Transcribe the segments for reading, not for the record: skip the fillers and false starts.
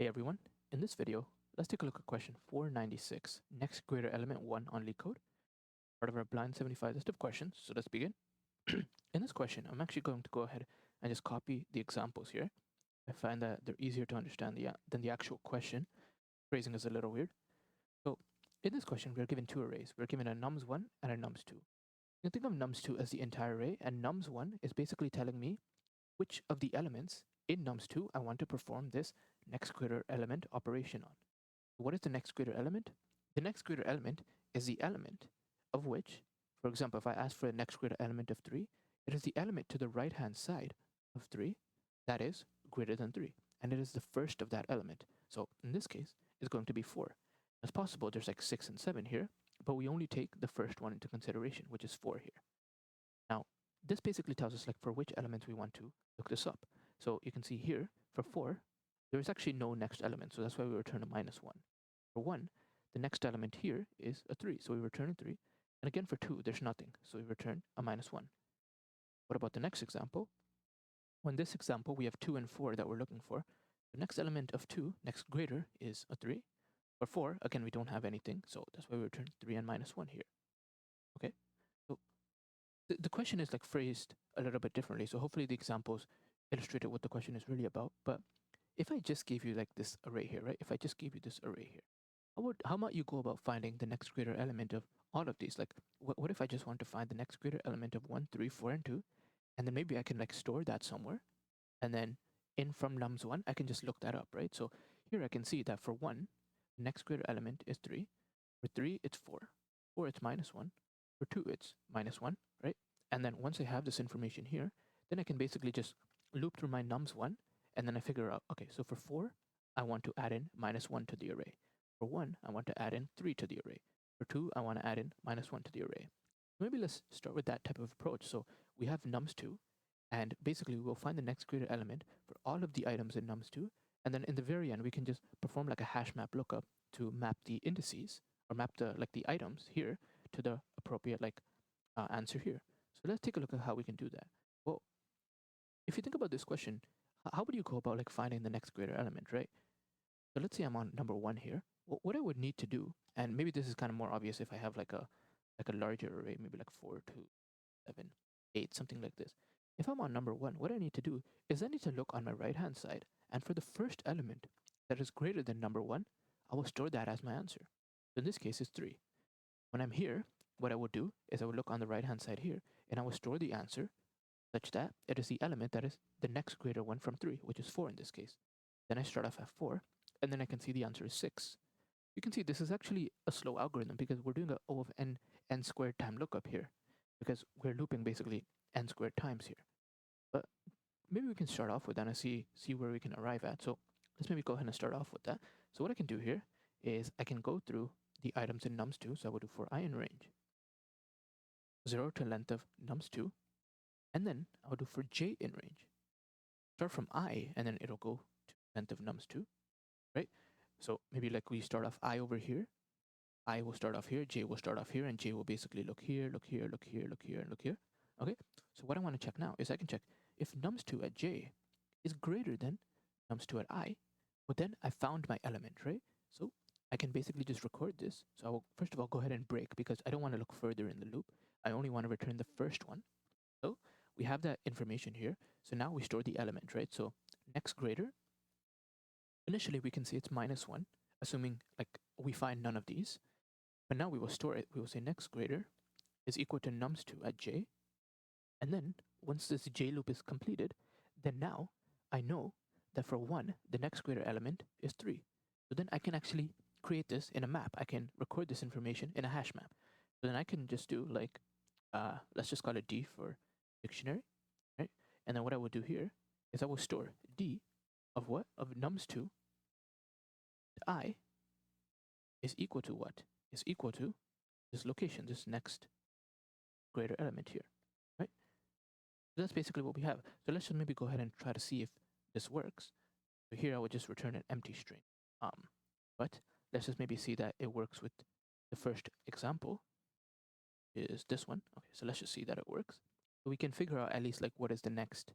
Hey everyone, in this video, let's take a look at question 496, next greater element 1 on Leetcode, part of our blind 75 list of questions. So let's begin. In this question, I'm actually going to go ahead and just copy the examples here. I find that they're easier to understand than the actual question. Phrasing is a little weird. So in this question, we're given two arrays. We're given a nums1 and a nums2. You can think of nums2 as the entire array, and nums1 is basically telling me which of the elements in nums2 I want to perform this next greater element operation on. What is the next greater element? The next greater element is the element of which, for example, if I ask for the next greater element of 3, it is the element to the right-hand side of 3 that is greater than 3. And it is the first of that element. So in this case, it's going to be 4. It's possible there's like 6 and 7 here, but we only take the first one into consideration, which is 4 here. Now, this basically tells us like for which element we want to look this up. So you can see here, for 4, there is actually no next element, so that's why we return a -1. For 1, the next element here is a 3, so we return a 3. And again, for 2, there's nothing, so we return a -1. What about the next example? Well, in this example, we have 2 and 4 that we're looking for. The next element of 2, next greater, is a 3. For 4, again, we don't have anything, so that's why we return 3 and -1 here. Okay? So the question is like phrased a little bit differently, so hopefully the examples illustrated what the question is really about. But if I just gave you like this array here, right? If I just gave you this array here, how might you go about finding the next greater element of all of these? Like, what if I just want to find the next greater element of 1, 3, 4, and 2, and then maybe I can like store that somewhere, and then in from nums1, I can just look that up, right? So here I can see that for 1, the next greater element is 3. For 3, it's 4. 4, it's -1. For 2, it's -1, right? And then once I have this information here, then I can basically just loop through my nums1, and then I figure out, okay, so for 4, I want to add in -1 to the array. For 1, I want to add in 3 to the array. For 2, I want to add in -1 to the array. Maybe let's start with that type of approach. So we have nums2, and basically we'll find the next greater element for all of the items in nums2, and then in the very end, we can just perform like a hash map lookup to map the indices, or map the items here to the appropriate answer here. So let's take a look at how we can do that. Well, if you think about this question, how would you go about like finding the next greater element, right? So let's say I'm on number 1 here. Well, what I would need to do, and maybe this is kind of more obvious if I have like a larger array, maybe like 4, 2, 7, 8, something like this. If I'm on number 1, what I need to do is I need to look on my right-hand side, and for the first element that is greater than number 1, I will store that as my answer. So in this case, it's 3. When I'm here, what I would do is I would look on the right-hand side here, and I will store the answer such that it is the element that is the next greater one from 3, which is 4 in this case. Then I start off at 4, and then I can see the answer is 6. You can see this is actually a slow algorithm because we're doing a O of n squared time lookup here, because we're looping basically n squared times here. But maybe we can start off with that and see where we can arrive at. So let's maybe go ahead and start off with that. So what I can do here is I can go through the items in nums2. So I will do for I in range 0 to length of nums2, and then I'll do for j in range. Start from I, and then it'll go to length of nums2, right? So maybe like we start off I over here, I will start off here, j will start off here, and j will basically look here, look here, look here, look here, and look here. Okay, so what I want to check now is I can check if nums2 at j is greater than nums2 at I, well then I found my element, right? So I can basically just record this. So I will first of all go ahead and break because I don't want to look further in the loop. I only want to return the first one. So we have that information here. So now we store the element, right? So next greater, initially we can say it's -1, assuming like we find none of these. But now we will store it. We will say next greater is equal to nums2 at j. And then once this j loop is completed, then now I know that for 1, the next greater element is 3. So then I can actually create this in a map. I can record this information in a hash map. So then I can just do like, let's just call it D for dictionary, right? And then what I will do here is I will store D of what? Of nums2 I is equal to what? Is equal to this location, this next greater element here, right? So that's basically what we have. So let's just maybe go ahead and try to see if this works. So here I would just return an empty string. But let's just maybe see that it works with the first example is this one. Okay, so let's just see that it works. So we can figure out at least like what is the next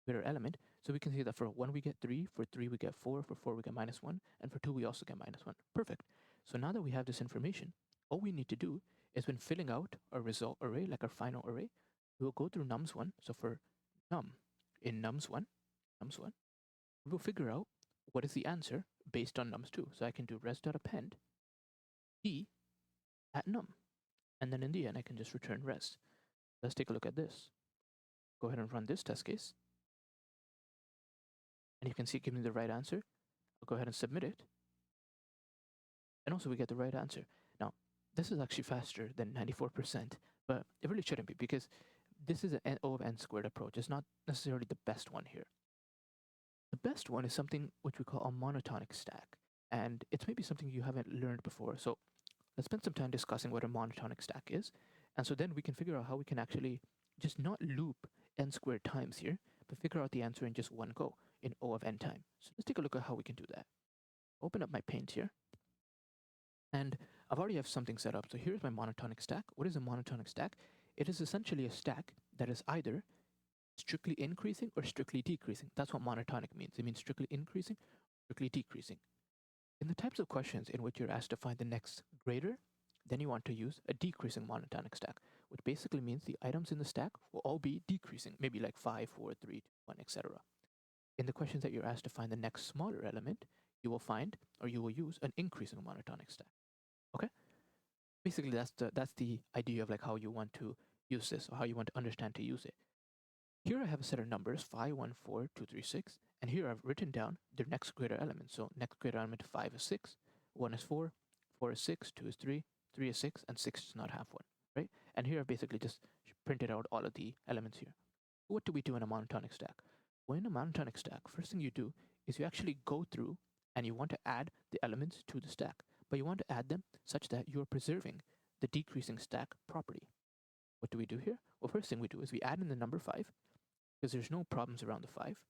greater element. So we can see that for 1 we get 3, for 3 we get 4, for 4 we get -1, and for 2 we also get -1. Perfect. So now that we have this information, all we need to do is when filling out our result array, like our final array, we will go through nums1. So for num in nums1, we will figure out what is the answer based on nums2. So I can do res.append d at num. And then in the end, I can just return res. Let's take a look at this. Go ahead and run this test case. And you can see it gives me the right answer. I'll go ahead and submit it. And also we get the right answer. Now, this is actually faster than 94%, but it really shouldn't be because this is an O of n squared approach. It's not necessarily the best one here. The best one is something which we call a monotonic stack. And it's maybe something you haven't learned before. So let's spend some time discussing what a monotonic stack is. And so then we can figure out how we can actually just not loop n squared times here, but figure out the answer in just one go in O of n time. So let's take a look at how we can do that. Open up my paint here. And I've already have something set up. So here's my monotonic stack. What is a monotonic stack? It is essentially a stack that is either strictly increasing or strictly decreasing. That's what monotonic means. It means strictly increasing, strictly decreasing. In the types of questions in which you're asked to find the next greater, then you want to use a decreasing monotonic stack, which basically means the items in the stack will all be decreasing, maybe like 5, 4, 3, 2, 1, etc. In the questions that you're asked to find the next smaller element, you will find or you will use an increasing monotonic stack. Okay? Basically, that's the idea of like how you want to use this or how you want to understand to use it. Here I have a set of numbers 5, 1, 4, 2, 3, 6, and here I've written down their next greater element. So next greater element of 5 is 6, 1 is 4, 4 is 6, 2 is 3, 3 is 6, and 6 does not have 1, right? And here I've basically just printed out all of the elements here. What do we do in a monotonic stack? Well, in a monotonic stack, first thing you do is you actually go through and you want to add the elements to the stack, but you want to add them such that you're preserving the decreasing stack property. What do we do here? Well, first thing we do is we add in the number 5, because there's no problems around the 5.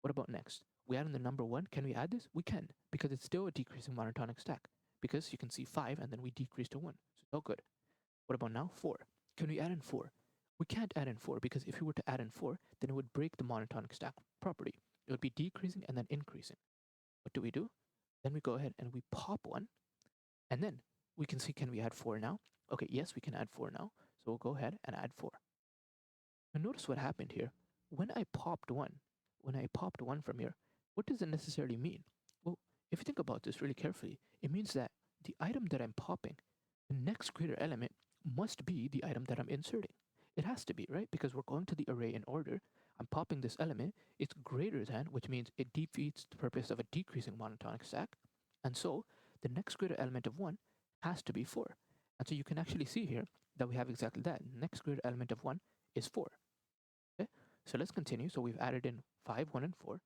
What about next? We add in the number 1. Can we add this? We can, because it's still a decreasing monotonic stack, because you can see 5 and then we decrease to 1. So it's all good. What about now? 4. Can we add in 4? We can't add in 4, because if we were to add in 4, then it would break the monotonic stack property. It would be decreasing and then increasing. What do? Then we go ahead and we pop 1, and then we can see, can we add 4 now? Okay, yes, we can add 4 now. So we'll go ahead and add 4. Now notice what happened here. When I popped 1 from here, what does it necessarily mean? Well, if you think about this really carefully, it means that the item that I'm popping, the next greater element must be the item that I'm inserting. It has to be, right? Because we're going to the array in order. I'm popping this element. It's greater than, which means it defeats the purpose of a decreasing monotonic stack. And so the next greater element of 1 has to be 4. And so you can actually see here that we have exactly that. Next greater element of 1 is 4. Okay, so let's continue. So we've added in 5, 1, and 4.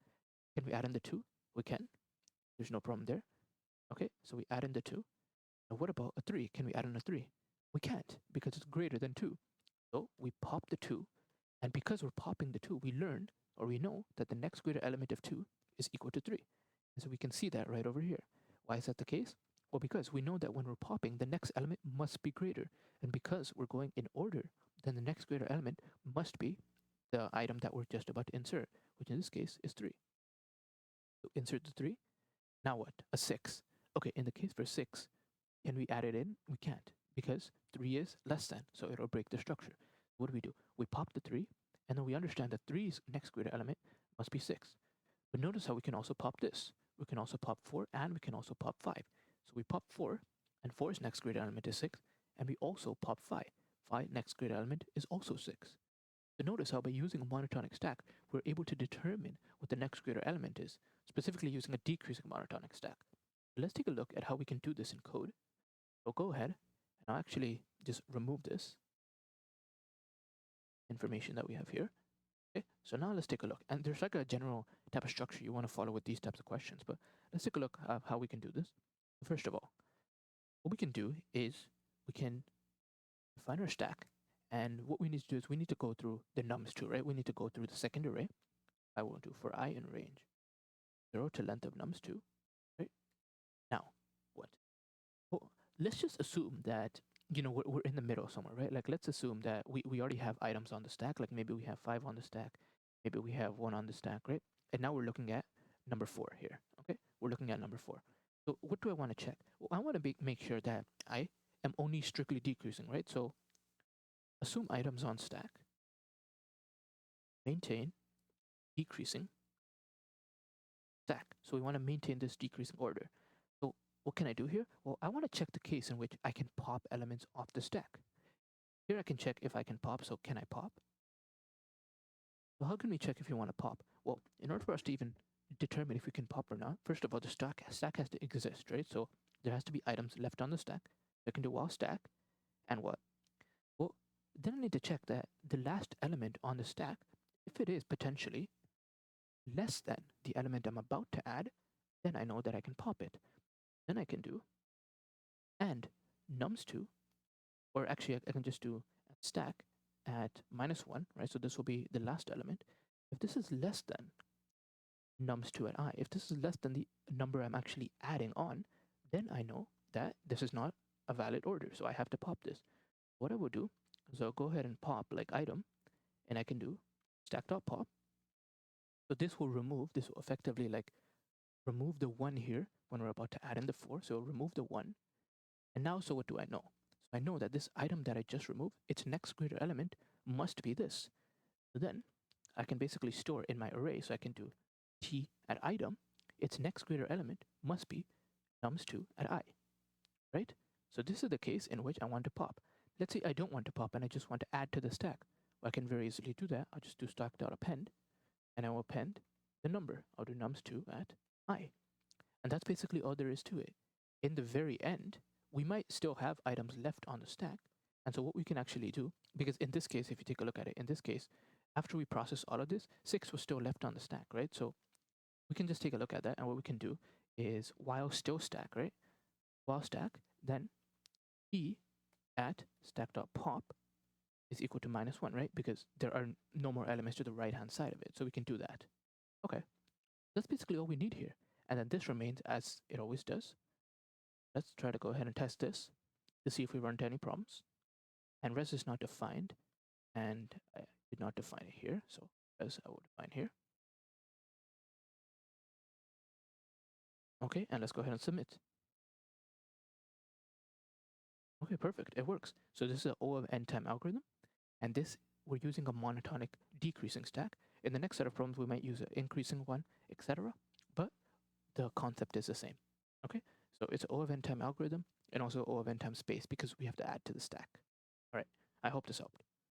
Can we add in the 2? We can. There's no problem there. Okay, so we add in the 2. Now what about a 3? Can we add in a 3? We can't, because it's greater than 2. So we pop the 2, and because we're popping the 2, we learned, or we know, that the next greater element of 2 is equal to 3. And so we can see that right over here. Why is that the case? Well, because we know that when we're popping, the next element must be greater. And because we're going in order, then the next greater element must be the item that we're just about to insert, which in this case is 3. So insert the 3. Now what? A 6. Okay, in the case for 6, can we add it in? We can't, because 3 is less than, so it'll break the structure. What do? We pop the 3, and then we understand that 3's next greater element must be 6. But notice how we can also pop this. We can also pop 4, and we can also pop 5. So we pop 4, and 4's next greater element is 6, and we also pop 5. 5 next greater element is also 6. So notice how by using a monotonic stack, we're able to determine what the next greater element is, specifically using a decreasing monotonic stack. Let's take a look at how we can do this in code. So go ahead, and I'll actually just remove this information that we have here. Okay, so now let's take a look. And there's like a general type of structure you want to follow with these types of questions, but let's take a look at how we can do this. First of all, what we can do is we can find our stack, and what we need to do is we need to go through the nums2, right? We need to go through the second array. I will do for I in range 0 to length of nums2, right? Now, what? Well, let's just assume that, we're in the middle somewhere, right? Like, let's assume that we already have items on the stack. Like, maybe we have 5 on the stack. maybe we have one on the stack, right? And now we're looking at number 4 here, okay? We're looking at number 4. So what do I want to check? Well, I want to make sure that I am only strictly decreasing, right? So assume items on stack, maintain decreasing stack. So we want to maintain this decreasing order. So what can I do here? Well, I want to check the case in which I can pop elements off the stack. Here I can check if I can pop. So can I pop? So how can we check if you want to pop? Well, in order for us to even determine if we can pop or not, first of all, the stack has to exist, right? So there has to be items left on the stack. I can do while stack and what? Well, then I need to check that the last element on the stack, if it is potentially less than the element I'm about to add, then I know that I can pop it. Then I can do and nums2, or actually I can just do stack at -1, right? So this will be the last element. If this is less than nums2 at I, if this is less than the number I'm actually adding on, then I know that this is not a valid order. So I have to pop this. What I would do is I'll go ahead and pop like item, and I can do stack.pop. So this will effectively like remove the 1 here when we're about to add in the 4. So remove the 1. And now, so what do I know? So I know that this item that I just removed, its next greater element must be this. So then I can basically store in my array. So I can do t at item, its next greater element must be nums2 at I, right? So this is the case in which I want to pop. Let's say I don't want to pop and I just want to add to the stack. Well, I can very easily do that. I'll just do stack.append, and I will append the number. I'll do nums2 at I. And that's basically all there is to it. In the very end, we might still have items left on the stack. And so what we can actually do, because in this case, if you take a look at it, in this case, after we process all of this, 6 was still left on the stack, right? So we can just take a look at that. And what we can do is while still stack, right? While stack, then p at stack.pop is equal to -1, right? Because there are no more elements to the right-hand side of it. So we can do that. Okay. That's basically all we need here. And then this remains as it always does. Let's try to go ahead and test this to see if we run into any problems. And res is not defined, and I did not define it here. So res I will define here. Okay, and let's go ahead and submit. Okay, perfect. It works. So this is an O of n time algorithm, and this we're using a monotonic decreasing stack. In the next set of problems, we might use an increasing one, etc. But the concept is the same. Okay, so it's O of n time algorithm and also O of n time space because we have to add to the stack. All right, I hope this helps.